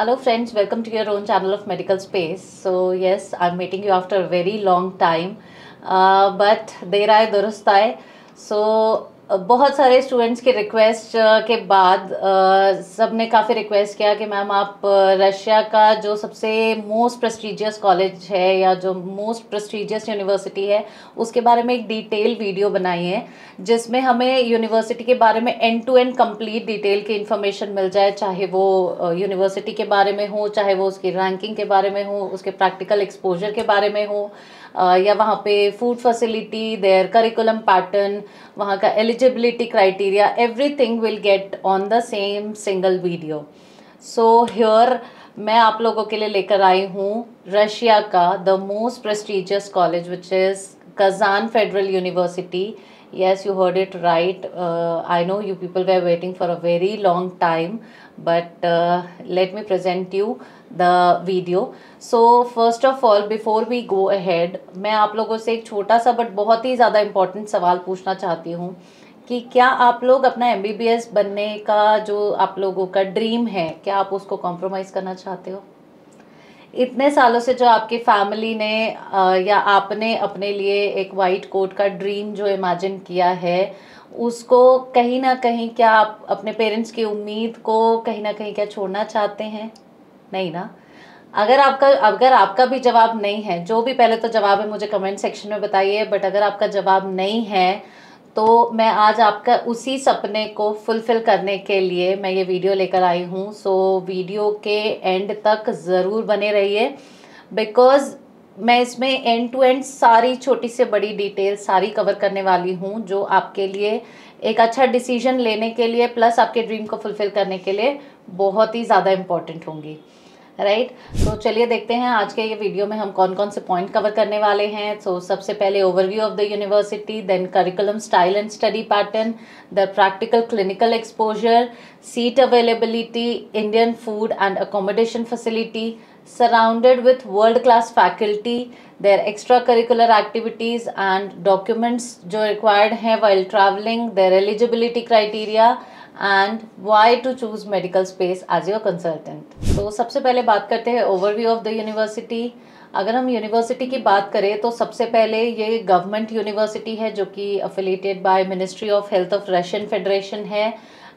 Hello friends, welcome to your own channel of Medical Space. So yes, I'm meeting you after a very long time, but देर आए दुरुस्त आए. So बहुत सारे students के request के बाद सब ने काफ़ी रिक्वेस्ट किया कि मैम आप रशिया का जो सबसे मोस्ट प्रेस्टिजियस कॉलेज है या जो मोस्ट प्रेस्टिजियस यूनिवर्सिटी है उसके बारे में एक डिटेल वीडियो बनाई है, जिसमें हमें यूनिवर्सिटी के बारे में end to end complete detail की इन्फॉर्मेशन मिल जाए, चाहे वो यूनिवर्सिटी के बारे में हो, चाहे वो उसकी रैंकिंग के बारे में हो, उसके प्रैक्टिकल एक्सपोजर के बारे में हो, या वहाँ पे food facility, their curriculum pattern, वहाँ का eligibility criteria, everything will get on the same single video. So here मैं आप लोगों के लिए लेकर आई हूँ रशिया का the most prestigious college which is Kazan federal university. Yes, you heard it right. I know you people were waiting for a very long time, but let me present you the video. So first of all, before we go ahead, मैं आप लोगों से एक छोटा सा but बहुत ही ज़्यादा important सवाल पूछना चाहती हूँ कि क्या आप लोग अपना MBBS बनने का जो आप लोगों का ड्रीम है, क्या आप उसको कॉम्प्रोमाइज़ करना चाहते हो? इतने सालों से जो आपकी फैमिली ने या आपने अपने लिए एक वाइट कोट का ड्रीम जो इमेजिन किया है, उसको कहीं ना कहीं क्या आप अपने पेरेंट्स की उम्मीद को कहीं ना कहीं क्या छोड़ना चाहते हैं? नहीं ना. अगर आपका भी जवाब नहीं है, जो भी पहले तो जवाब है मुझे कमेंट सेक्शन में बताइए, बट अगर आपका जवाब नहीं है तो मैं आज आपका उसी सपने को फुलफ़िल करने के लिए मैं ये वीडियो लेकर आई हूँ. सो वीडियो के एंड तक ज़रूर बने रहिए, बिकॉज़ मैं इसमें एंड टू एंड सारी छोटी से बड़ी डिटेल सारी कवर करने वाली हूँ, जो आपके लिए एक अच्छा डिसीजन लेने के लिए प्लस आपके ड्रीम को फुलफ़िल करने के लिए बहुत ही ज़्यादा इम्पॉर्टेंट होंगी. राइट. तो चलिए देखते हैं आज के ये वीडियो में हम कौन कौन से पॉइंट कवर करने वाले हैं. तो सबसे पहले overview of the university, then curriculum style and study pattern, the practical clinical exposure, seat availability, Indian food and accommodation facility, surrounded with world class faculty, their extracurricular activities and documents जो required हैं while traveling, their eligibility criteria and why to choose medical space as your consultant. तो सबसे पहले बात करते हैं overview of the university. अगर हम यूनिवर्सिटी की बात करें तो सबसे पहले ये गवर्नमेंट यूनिवर्सिटी है जो कि affiliated by ministry of health of Russian federation है.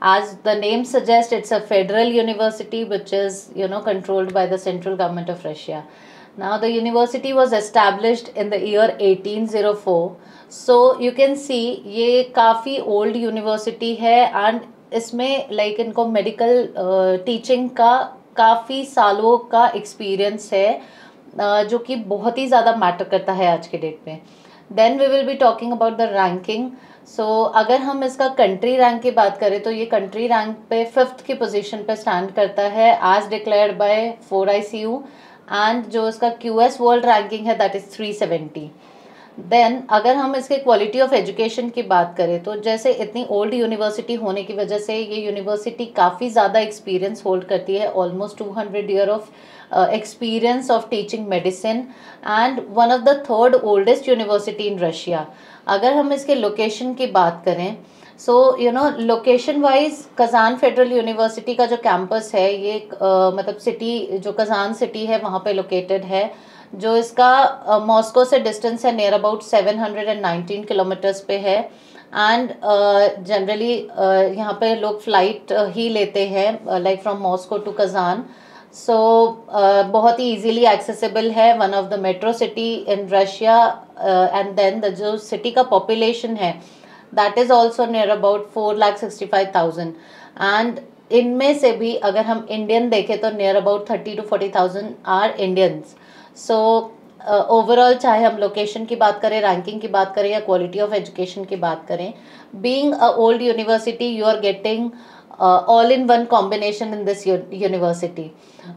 As the name suggests, it's a federal university which is, controlled by the central government of Russia. Now, the university was established in the year 1804. So, you can see ये काफ़ी old university है and इसमें like इनको medical teaching का काफ़ी सालों का experience है, जो कि बहुत ही ज़्यादा matter करता है आज के डेट में. Then we will be talking about the ranking. अगर हम इसका कंट्री रैंक की बात करें तो ये कंट्री रैंक पे 5th की पोजीशन पे स्टैंड करता है as declared by 4ICU, and जो इसका QS वर्ल्ड रैंकिंग है दैट इज़ 370. देन अगर हम इसके क्वालिटी ऑफ एजुकेशन की बात करें तो जैसे इतनी ओल्ड यूनिवर्सिटी होने की वजह से ये यूनिवर्सिटी काफ़ी ज़्यादा एक्सपीरियंस होल्ड करती है, almost 200 year of experience of teaching medicine, and one of the third oldest university in Russia. अगर हम इसके लोकेशन की बात करें, location wise Kazan federal university का जो कैंपस है ये मतलब सिटी जो कजान सिटी है वहाँ पे लोकेटेड है, जो इसका मॉस्को से डिस्टेंस है नियर अबाउट 719 किलोमीटर्स पे है. एंड जनरली यहाँ पे लोग फ्लाइट ही लेते हैं like from Moscow to Kazan. So बहुत ही इजीली एक्सेसिबल है, one of the metro city in Russia. And then the जो सिटी का पॉपुलेशन है that is also near about 4,65,000. And इनमें से भी अगर हम इंडियन देखें तो near about 30 to 40,000 are Indians. So overall चाहे हम लोकेशन की बात करें, रैंकिंग की बात करें या क्वालिटी ऑफ एजुकेशन की बात करें, being a old university you are getting all in one combination in this university.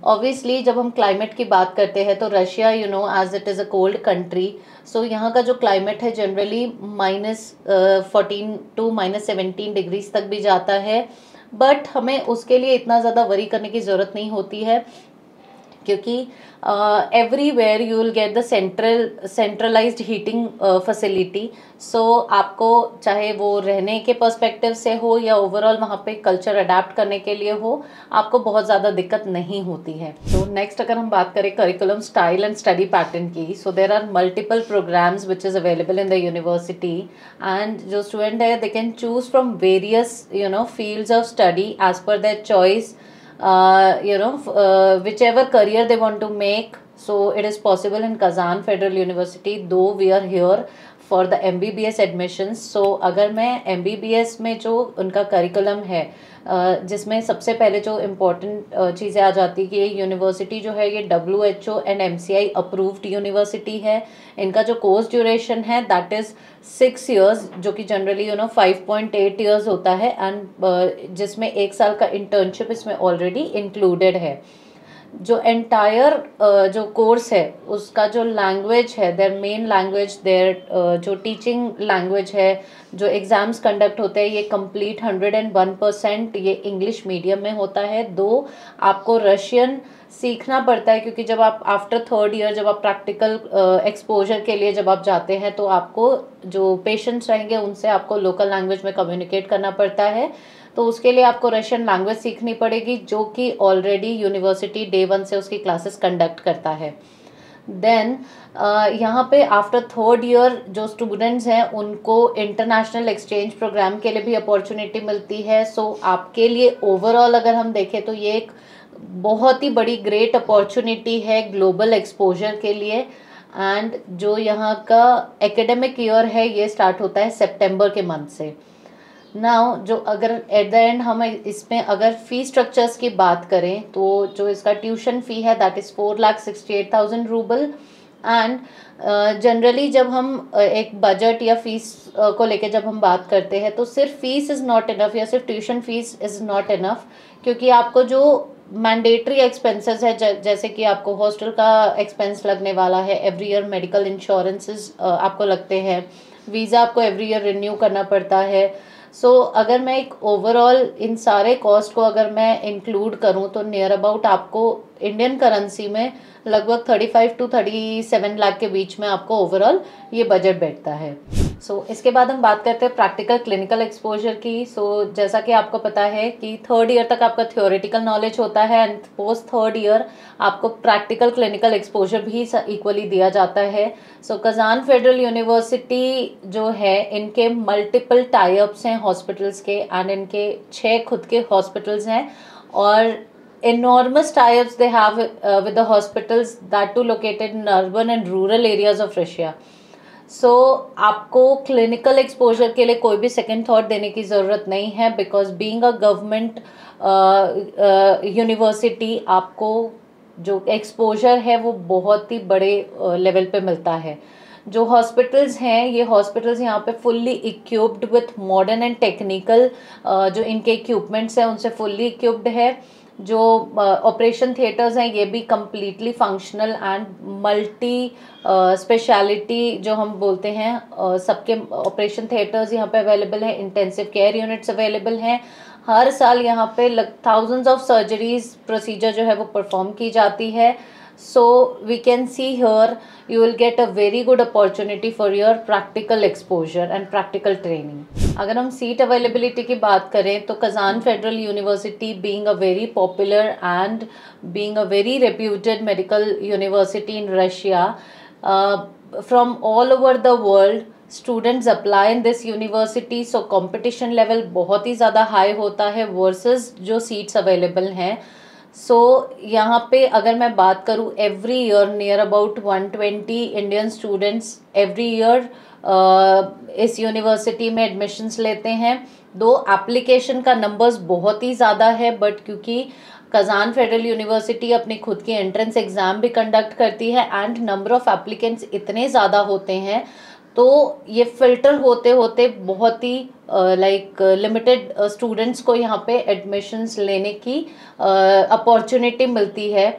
Obviously जब हम क्लाइमेट की बात करते हैं तो Russia as it is a cold country, so यहाँ का जो क्लाइमेट है जनरली -14 to -17 डिग्रीज तक भी जाता है, बट हमें उसके लिए इतना ज़्यादा वरी करने की ज़रूरत नहीं होती है क्योंकि everywhere you will get the centralised heating facility. So आपको चाहे वो रहने के पर्सपेक्टिव से हो या ओवरऑल वहाँ पे कल्चर अडेप्ट करने के लिए हो, आपको बहुत ज़्यादा दिक्कत नहीं होती है। तो नेक्स्ट अगर हम बात करें curriculum style and study pattern की, so there are multiple programmes which is available in the university, and जो स्टूडेंट है they can choose from various fields of study as per their choice, whichever career they want to make. So it is possible in Kazan Federal University, though we are here for the MBBS admissions. So अगर मैं MBBS में जो उनका curriculum है, जिसमें सबसे पहले जो इम्पोर्टेंट चीज़ें आ जाती है कि ये यूनिवर्सिटी जो है ये WHO and MCI approved university है। इनका जो कोर्स ड्यूरेशन है दैट इज़ 6 years, जो कि जनरली 5.8 years होता है, एंड जिसमें 1 साल का इंटर्नशिप इसमें ऑलरेडी इंक्लूडेड है। जो एंटायर जो कोर्स है उसका जो लैंग्वेज है, देयर मेन लैंग्वेज, देयर जो टीचिंग लैंग्वेज है, जो एग्ज़ाम्स कंडक्ट होते हैं, ये कंप्लीट 101% ये इंग्लिश मीडियम में होता है। दो आपको रशियन सीखना पड़ता है, क्योंकि जब आप आफ्टर 3rd year जब आप प्रैक्टिकल एक्सपोजर के लिए जब आप जाते हैं तो आपको जो पेशेंट्स रहेंगे उनसे आपको लोकल लैंग्वेज में कम्युनिकेट करना पड़ता है। तो उसके लिए आपको रशियन लैंग्वेज सीखनी पड़ेगी, जो कि ऑलरेडी यूनिवर्सिटी डे 1 से उसकी क्लासेस कंडक्ट करता है। देन यहाँ पे आफ्टर 3rd year जो स्टूडेंट्स हैं उनको इंटरनेशनल एक्सचेंज प्रोग्राम के लिए भी अपॉर्चुनिटी मिलती है। सो आपके लिए ओवरऑल अगर हम देखें तो ये एक बहुत ही बड़ी ग्रेट अपॉर्चुनिटी है ग्लोबल एक्सपोजर के लिए। एंड जो यहाँ का एकेडमिक ईयर है ये स्टार्ट होता है सितंबर के मंथ से। नाउ जो अगर एट द एंड हम इसमें अगर फ़ी स्ट्रक्चर्स की बात करें तो जो इसका ट्यूशन फ़ी है that is 4,68,000 rouble. And generally जब हम एक बजट या फीस को लेके जब हम बात करते हैं तो सिर्फ फीस इज़ नॉट इनफ, या सिर्फ tuition fees is not enough, क्योंकि आपको जो मैंडेटरी एक्सपेंसेस है जैसे कि आपको हॉस्टल का एक्सपेंस लगने वाला है, एवरी ईयर मेडिकल इंश्योरेंसेस आपको लगते हैं, वीज़ा आपको एवरी ईयर रिन्यू करना पड़ता है। सो अगर मैं एक ओवरऑल इन सारे कॉस्ट को अगर मैं इंक्लूड करूं तो नियर अबाउट आपको इंडियन करेंसी में लगभग 35 to 37 लाख के बीच में आपको ओवरऑल ये बजट बैठता है। सो इसके बाद हम बात करते हैं प्रैक्टिकल क्लिनिकल एक्सपोजर की। सो जैसा कि आपको पता है कि 3rd year तक आपका थ्योरेटिकल नॉलेज होता है, एंड पोस्ट 3rd year आपको प्रैक्टिकल क्लिनिकल एक्सपोजर भी इक्वली दिया जाता है। सो कज़ान फेडरल यूनिवर्सिटी जो है इनके मल्टीपल टाई-अप्स हैं हॉस्पिटल्स के, एंड इनके 6 खुद के हॉस्पिटल्स हैं, और enormous tie-ups they have with the hospitals that too located in urban and rural areas of Russia. So आपको क्लिनिकल एक्सपोजर के लिए कोई भी सेकेंड थॉट देने की ज़रूरत नहीं है, because being a government university आपको जो एक्सपोजर है वो बहुत ही बड़े लेवल पे मिलता है। जो हॉस्पिटल्स हैं ये हॉस्पिटल्स यहाँ पे fully equipped with modern and technical जो इनके इक्विपमेंट्स हैं उनसे फुल्ली इक्विप्ड है। जो ऑपरेशन थिएटर्स हैं ये भी completely functional and multi speciality जो हम बोलते हैं सबके ऑपरेशन थिएटर्स यहाँ पे अवेलेबल हैं, इंटेंसिव केयर यूनिट्स अवेलेबल हैं। हर साल यहाँ पे थाउजेंड्स ऑफ सर्जरीज प्रोसीजर जो है वो परफॉर्म की जाती है। So we can see here you will get a very good opportunity for your practical exposure and practical training. अगर हम सीट अवेलेबिलिटी की बात करें तो Kazan federal university being a very popular and being a very reputed medical university in Russia, from all over the world students apply in this university. So competition level बहुत ही ज़्यादा high होता है versus जो seats available हैं। सो यहाँ पे अगर मैं बात करूँ every year near about 120 Indian students every year इस यूनिवर्सिटी में एडमिशन्स लेते हैं। दो एप्लीकेशन का नंबर्स बहुत ही ज़्यादा है, बट क्योंकि कज़ान फेडरल यूनिवर्सिटी अपनी खुद की एंट्रेंस एग्ज़ाम भी कंडक्ट करती है एंड नंबर ऑफ़ एप्लीकेंट्स इतने ज़्यादा होते हैं तो ये फ़िल्टर होते होते बहुत ही लिमिटेड स्टूडेंट्स को यहाँ पे एडमिशन्स लेने की अपॉर्चुनिटी मिलती है।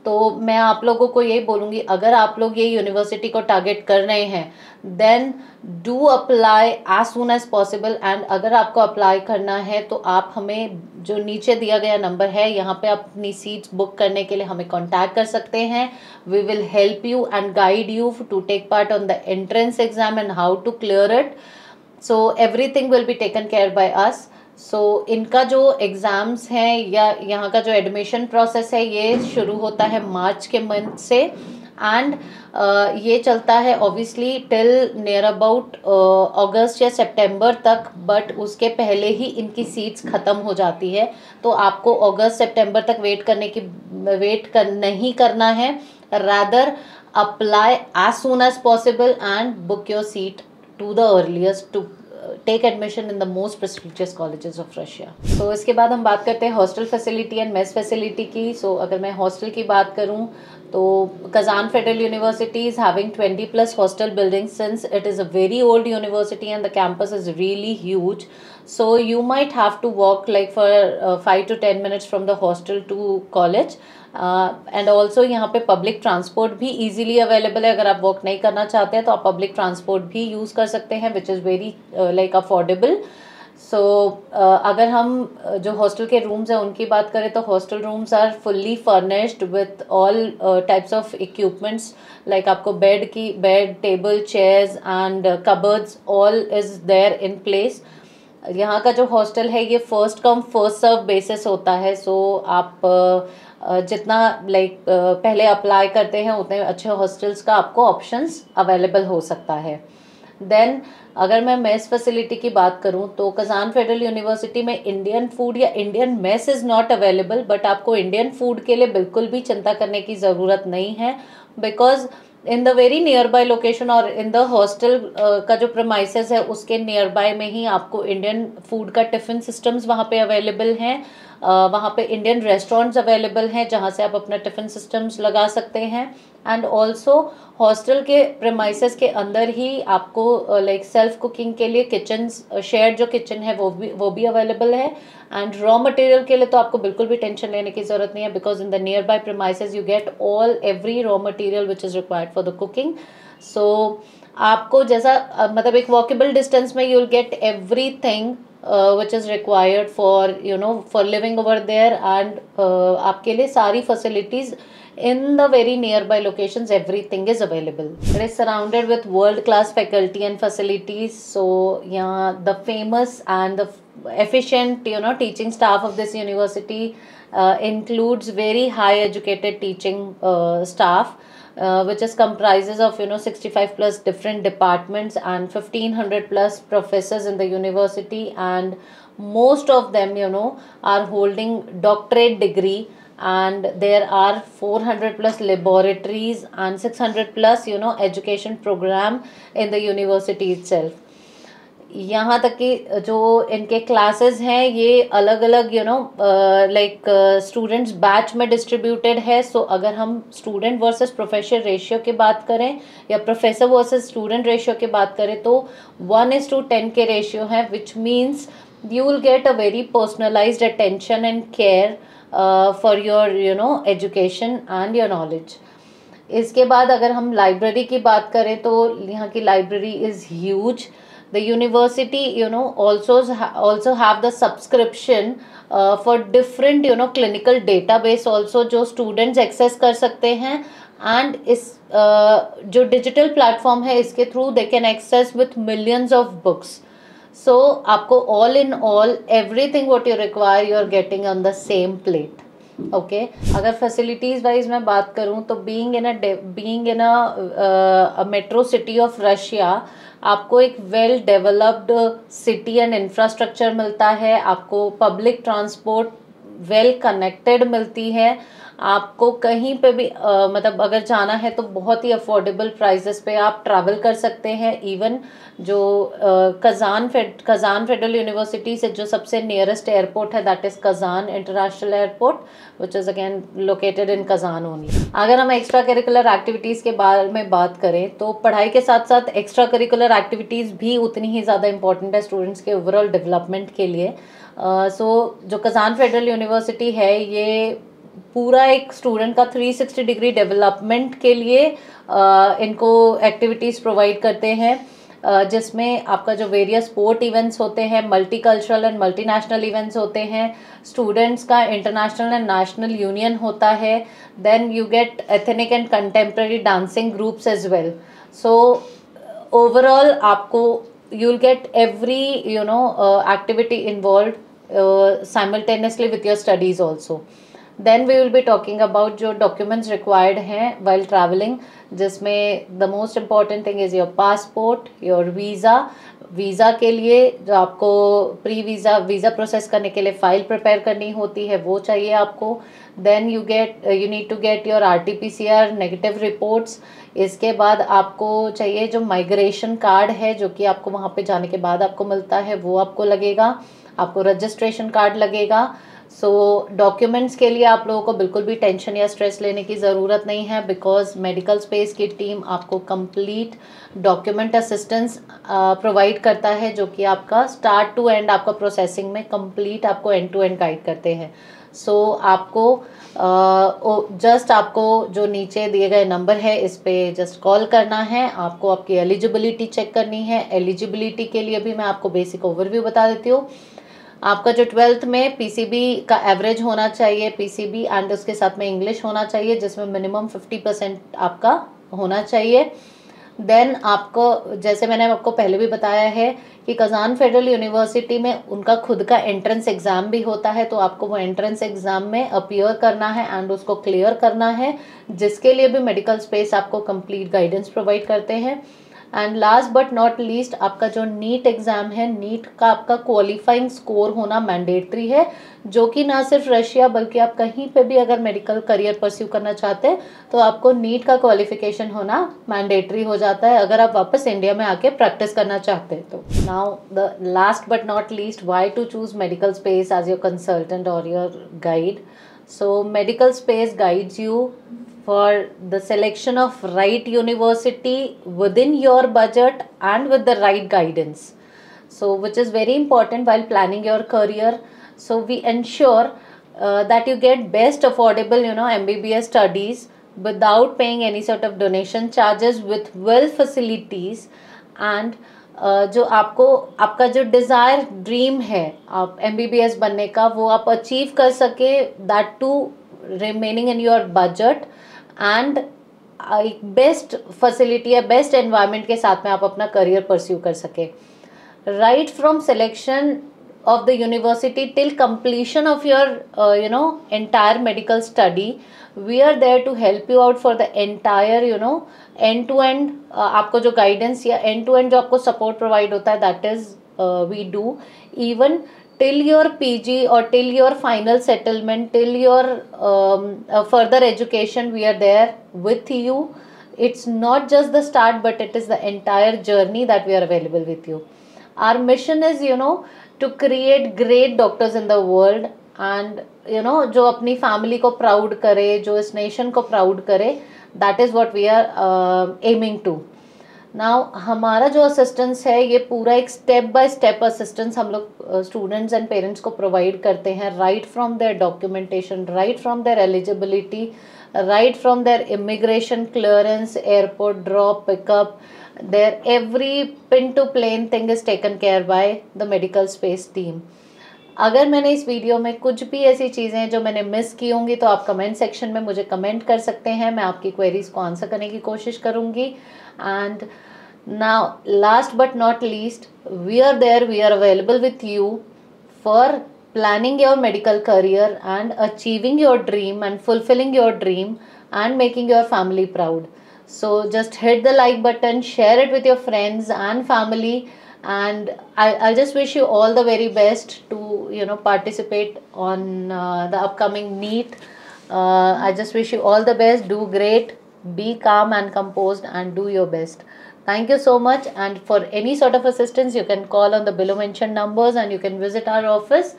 तो मैं आप लोगों को यही बोलूँगी, अगर आप लोग ये यूनिवर्सिटी को टारगेट कर रहे हैं then do apply as soon as possible. And अगर आपको अप्लाई करना है तो आप हमें जो नीचे दिया गया नंबर है यहाँ पे अपनी सीट्स बुक करने के लिए हमें कांटेक्ट कर सकते हैं। We will help you and guide you to take part on the entrance exam and how to clear it. So everything will be taken care by us. So इनका जो exams हैं या यहाँ का जो एडमिशन प्रोसेस है ये शुरू होता है मार्च के मंथ से एंड ये चलता है ऑब्वियसली टिल नियर अबाउट अगस्त या सितंबर तक, बट उसके पहले ही इनकी सीट्स ख़त्म हो जाती है। तो आपको अगस्त सितंबर तक नहीं करना है, rather apply as soon as possible and book your seat to the earliest to take admission in the most prestigious colleges of Russia. तो इसके बाद हम बात करते हैं hostel facility and mess facility की। सो अगर मैं हॉस्टल की बात करूं तो Kazan Federal University is having 20 plus hostel buildings since it is a very old university and the campus is really huge. So you might have to walk like for 5 to 10 minutes from the hostel to college. And also यहाँ पे public transport भी easily available है। अगर आप walk नहीं करना चाहते हैं तो आप पब्लिक ट्रांसपोर्ट भी यूज़ कर सकते हैं which is very like affordable. So अगर हम जो हॉस्टल के रूम्स हैं उनकी बात करें तो hostel rooms are fully furnished with all types of equipments, like आपको bed table chairs and cupboards all is there in place. यहाँ का जो हॉस्टल है ये first come first serve basis होता है। सो आप जितना पहले अप्लाई करते हैं उतने अच्छे हॉस्टल्स का आपको ऑप्शंस अवेलेबल हो सकता है। देन अगर मैं मेस फैसिलिटी की बात करूं तो कजान फेडरल यूनिवर्सिटी में इंडियन फूड या Indian mess is not available, but आपको इंडियन फूड के लिए बिल्कुल भी चिंता करने की ज़रूरत नहीं है, because in the very near by location और इन द हॉस्टल का जो प्रमाइसेस है उसके नियर बाय में ही आपको इंडियन फूड का टिफ़िन सिस्टम्स वहाँ पे अवेलेबल हैं। वहाँ पे इंडियन रेस्टोरेंट्स अवेलेबल हैं जहाँ से आप अपना टिफ़िन सिस्टम्स लगा सकते हैं। एंड ऑल्सो हॉस्टल के प्रेमाइसेस के अंदर ही आपको लाइक सेल्फ कुकिंग के लिए किचन शेयर जो किचन है वो भी अवेलेबल है। एंड रॉ मटेरियल के लिए तो आपको बिल्कुल भी टेंशन लेने की ज़रूरत नहीं है, because in the near by premises you get every raw material which is required for the cooking. So आपको जैसा मतलब एक वॉकेबल डिस्टेंस में you will get every thing which is required for living over there, and आपके लिए सारी facilities in the very nearby locations, everything is available. It is surrounded with world class faculty and facilities. So yeah, the famous and the efficient teaching staff of this university includes very high educated teaching staff, which is comprises of 65 plus different departments and 1500 plus professors in the university, and most of them are holding doctorate degree, and there are 400 plus laboratories and 600 plus education program in the university itself. यहाँ तक कि जो इनके classes हैं ये अलग अलग students batch में डिस्ट्रीब्यूटेड है। सो अगर हम स्टूडेंट वर्सेस प्रोफेसर रेशियो की बात करें या प्रोफेसर वर्सेस स्टूडेंट रेशियो की बात करें तो 1:10 के रेशियो है, which means you will get a very personalized attention and care for your education and your knowledge. इसके बाद अगर हम लाइब्रेरी की बात करें तो यहाँ की library is huge. The university also have the subscription for different clinical database also जो students access कर सकते हैं, and इस जो digital platform है इसके through they can access with millions of books. So आपको all in all everything what you require you are getting on the same plate. Okay अगर फैसिलिटीज़ वाइज मैं बात करूं तो being in a metro city of Russia आपको एक well developed city and infrastructure मिलता है, आपको पब्लिक ट्रांसपोर्ट वेल कनेक्टेड मिलती है, आपको कहीं पे भी मतलब अगर जाना है तो बहुत ही अफोर्डेबल प्राइसेस पे आप ट्रैवल कर सकते हैं. इवन जो कज़ान फेडरल यूनिवर्सिटी से जो सबसे नियरेस्ट एयरपोर्ट है that is Kazan international airport which is again located in Kazan only. अगर हम एक्स्ट्रा करिकुलर एक्टिविटीज़ के बारे में बात करें तो पढ़ाई के साथ साथ एक्स्ट्रा करिकुलर एक्टिविटीज़ भी उतनी ही ज़्यादा इंपॉर्टेंट है स्टूडेंट्स के ओवरऑल डेवलपमेंट के लिए. सो जो कज़ान फेडरल यूनिवर्सिटी है ये पूरा एक स्टूडेंट का 360 डिग्री डेवलपमेंट के लिए इनको एक्टिविटीज़ प्रोवाइड करते हैं, जिसमें आपका जो वेरियस स्पोर्ट इवेंट्स होते हैं, multi cultural and multinational events होते हैं, स्टूडेंट्स का इंटरनेशनल एंड नेशनल यूनियन होता है, then you get ethnic and contemporary dancing groups as well. So overall आपको you will get every activity involve simultaneously with your studies also. Then we will be talking about जो documents required हैं while travelling, जिसमें the most important thing is your passport, your visa के लिए जो आपको pre visa process करने के लिए फ़ाइल प्रिपेयर करनी होती है वो चाहिए आपको. Then you need to get your RT-PCR negative reports. इसके बाद आपको चाहिए जो माइग्रेशन कार्ड है जो कि आपको वहाँ पे जाने के बाद आपको मिलता है, वो आपको लगेगा. आपको रजिस्ट्रेशन कार्ड लगेगा. सो डॉक्यूमेंट्स के लिए आप लोगों को बिल्कुल भी टेंशन या स्ट्रेस लेने की ज़रूरत नहीं है, बिकॉज मेडिकल स्पेस की टीम आपको कंप्लीट डॉक्यूमेंट असिस्टेंस प्रोवाइड करता है, जो कि आपका स्टार्ट टू एंड आपका प्रोसेसिंग में कंप्लीट आपको एंड टू एंड गाइड करते हैं. सो आपको जस्ट आपको जो नीचे दिए गए नंबर है इस पे जस्ट कॉल करना है. आपको आपकी एलिजिबिलिटी चेक करनी है. एलिजिबिलिटी के लिए भी मैं आपको बेसिक ओवरव्यू बता देती हूँ. आपका जो 12th में PCB का एवरेज होना चाहिए, PCB एंड उसके साथ में इंग्लिश होना चाहिए, जिसमें मिनिमम 50% आपका होना चाहिए. देन आपको, जैसे मैंने आपको पहले भी बताया है कि कज़ान फेडरल यूनिवर्सिटी में उनका खुद का एंट्रेंस एग्ज़ाम भी होता है, तो आपको वो एंट्रेंस एग्ज़ाम में अपीयर करना है एंड उसको क्लियर करना है, जिसके लिए भी मेडिकल स्पेस आपको कंप्लीट गाइडेंस प्रोवाइड करते हैं. And last but not least, आपका जो नीट एग्ज़ाम है, नीट का आपका क्वालिफाइंग स्कोर होना मैंडेटरी है, जो कि ना सिर्फ रशिया बल्कि आप कहीं पे भी अगर मेडिकल करियर परस्यू करना चाहते हैं तो आपको नीट का क्वालिफिकेशन होना मैंडेटरी हो जाता है, अगर आप वापस इंडिया में आके प्रैक्टिस करना चाहते हैं तो. Now the last but not least, why to choose Medical Space as your consultant और your guide. So Medical Space guides you for the selection of right university within your budget and with the right guidance, so which is very important while planning your career. So we ensure that you get best affordable MBBS studies without paying any sort of donation charges, with well facilities and जो आपका जो desire dream है आप MBBS बनने का, वो आप achieve कर सके, that to remaining in your budget and एक बेस्ट फैसिलिटी या बेस्ट एनवायरनमेंट के साथ में आप अपना करियर परस्यू कर सके. Right from selection of the university till completion of your entire medical study, we are there to help you out for the entire end to end आपको जो guidance या end to end जो आपको support provide होता है, that is we do even till your PG or till your final settlement, till your further education, we are there with you. It's not just the start, but it is the entire journey that we are available with you. Our mission is to create great doctors in the world and जो अपनी family को proud करे, जो इस nation को proud करे, that is what we are aiming to. Now हमारा जो असिस्टेंस है ये पूरा एक स्टेप बाय स्टेप असिस्टेंस हम लोग स्टूडेंट्स एंड पेरेंट्स को प्रोवाइड करते हैं, right from their documentation, right from their eligibility, right from their immigration clearance, airport drop, pickup, their every pin to plane thing is taken care by the medical space team. अगर मैंने इस video में कुछ भी ऐसी चीज़ें जो मैंने मिस की होंगी तो आप कमेंट सेक्शन में मुझे कमेंट कर सकते हैं, मैं आपकी क्वेरीज को आंसर करने की कोशिश करूँगी. And now last but not least, we are there, we are available with you for planning your medical career and achieving your dream and fulfilling your dream and making your family proud. So just hit the like button, share it with your friends and family, and I'll just wish you all the very best to participate on the upcoming NEET. I just wish you all the best. Do great, be calm and composed, and do your best. Thank you so much, and for any sort of assistance you can call on the below mentioned numbers, and you can visit our office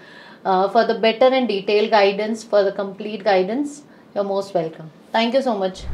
for the better and detailed guidance, for the complete guidance. You're most welcome. Thank you so much.